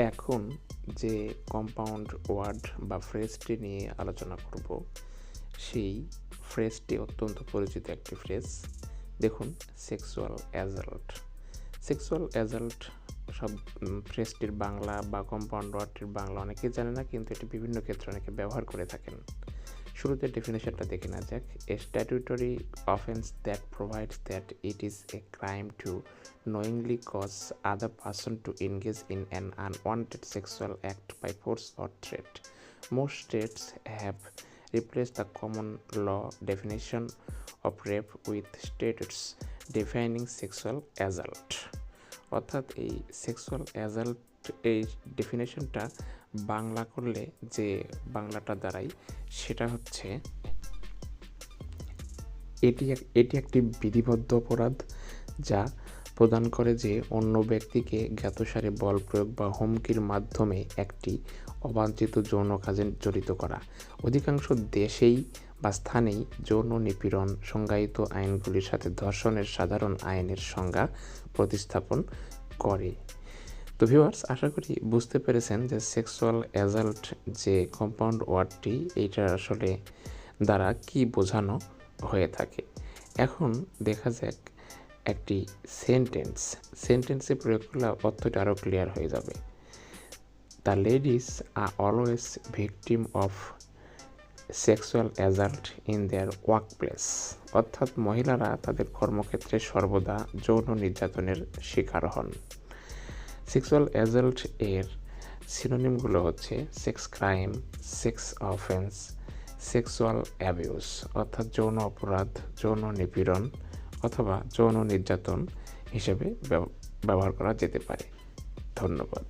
এখন যে compound word বা ফ্রেজটি নিয়ে আলোচনা করব সেই ফ্রেজটি অত্যন্ত পরিচিত একটি ফ্রেজ। দেখুন, সেক্সুয়াল অ্যাসাল্ট। সেক্সুয়াল অ্যাসাল্ট ফ্রেজটির বাংলা বা কম্পাউন্ড ওয়ার্ডটির বাংলা অনেকেই জানে না, কিন্তু এটি বিভিন্ন ক্ষেত্রে অনেকে ব্যবহার করে থাকেন। শুরুতে ডেফিনেশনটা দেখে না যাক। A statutory offence that provides that it is a crime to knowingly cause other person to engage in an unwanted sexual act by force or threat. Most states have replaced the common law definition of rape with statutes defining sexual assault. অর্থাৎ এই sexual assault এই ডেফিনেশনটা বাংলা করলে যে বাংলাটা দাঁড়ায় সেটা হচ্ছে, এটি একটি বিধিবদ্ধ অপরাধ যা প্রদান করে যে অন্য ব্যক্তিকে জ্ঞাতসারে বল প্রয়োগ বা হুমকির মাধ্যমে একটি অবাঞ্ছিত যৌন কাজে জড়িত করা। অধিকাংশ দেশেই বা স্থানেই যৌন নিপীড়ন সংজ্ঞায়িত আইনগুলির সাথে ধর্ষণের সাধারণ আইনের সংজ্ঞা প্রতিস্থাপন করে। তো ভিউয়ার্স, আশা করি বুঝতে পেরেছেন যে সেক্সুয়াল অ্যাসাল্ট যে কম্পাউন্ড ওয়ার্ডটি, এইটা আসলে দ্বারা কি বোঝানো হয়ে থাকে। এখন দেখা যাক একটি সেন্টেন্সে প্রয়োগ করলে অর্থটা আরও ক্লিয়ার হয়ে যাবে। The ladies are always victim of sexual assault in their work place. অর্থাৎ মহিলারা তাদের কর্মক্ষেত্রে সর্বদা যৌন নির্যাতনের শিকার হন। সেক্সুয়াল অ্যাসাল্ট এর সিনোনিমগুলো হচ্ছে sex crime, sex offence, sexual abuse অর্থাৎ যৌন অপরাধ, যৌন নিপীড়ন অথবা যৌন নির্যাতন হিসেবে ব্যবহার করা যেতে পারে। ধন্যবাদ।